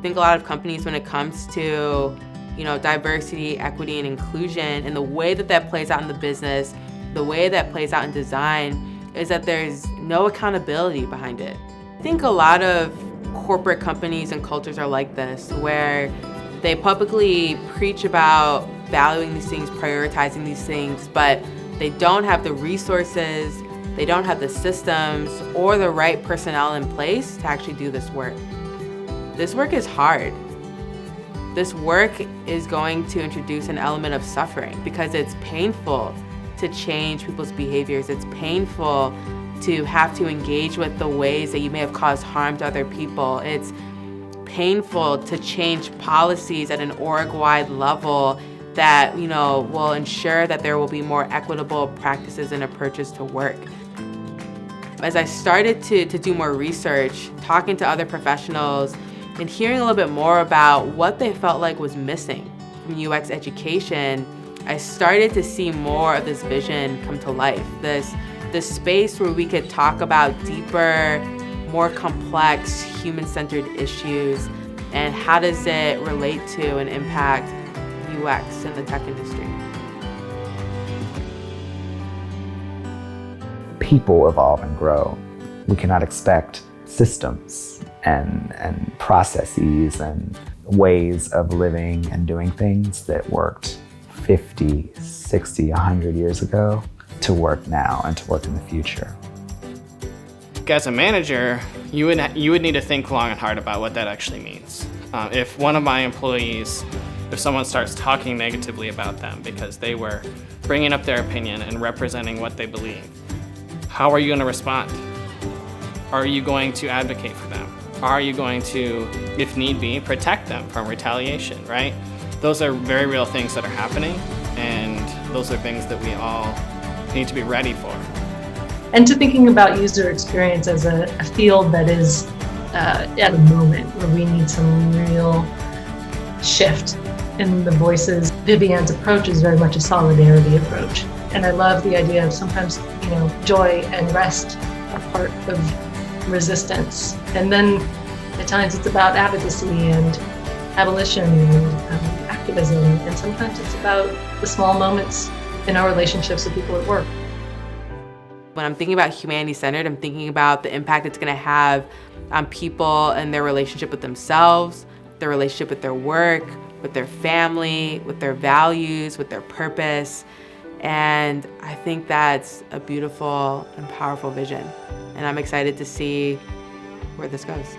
think a lot of companies, when it comes to, diversity, equity, and inclusion, and the way that that plays out in the business, the way that plays out in design, is that there's no accountability behind it. I think a lot of corporate companies and cultures are like this, where they publicly preach about valuing these things, prioritizing these things, but they don't have the resources, they don't have the systems or the right personnel in place to actually do this work. This work is hard. This work is going to introduce an element of suffering because it's painful to change people's behaviors. It's painful to have to engage with the ways that you may have caused harm to other people. It's painful to change policies at an org-wide level that, will ensure that there will be more equitable practices and approaches to work. As I started to do more research, talking to other professionals, and hearing a little bit more about what they felt like was missing from UX education, I started to see more of this vision come to life. This space where we could talk about deeper, more complex, human-centered issues, and how does it relate to and impact UX in the tech industry. People evolve and grow. We cannot expect systems and processes and ways of living and doing things that worked 50, 60, 100 years ago to work now and to work in the future. As a manager, you would need to think long and hard about what that actually means. If one of my employees, if someone starts talking negatively about them because they were bringing up their opinion and representing what they believe, how are you going to respond? Are you going to advocate for them? Are you going to, if need be, protect them from retaliation, right? Those are very real things that are happening, and those are things that we all need to be ready for. And to thinking about user experience as a field that is at a moment where we need some real shift in the voices. Vivian's approach is very much a solidarity approach. And I love the idea of sometimes, joy and rest are part of resistance. And then at times it's about advocacy and abolition and activism. And sometimes it's about the small moments in our relationships with people at work. When I'm thinking about humanity-centered, I'm thinking about the impact it's going to have on people and their relationship with themselves, their relationship with their work, with their family, with their values, with their purpose. And I think that's a beautiful and powerful vision. And I'm excited to see where this goes.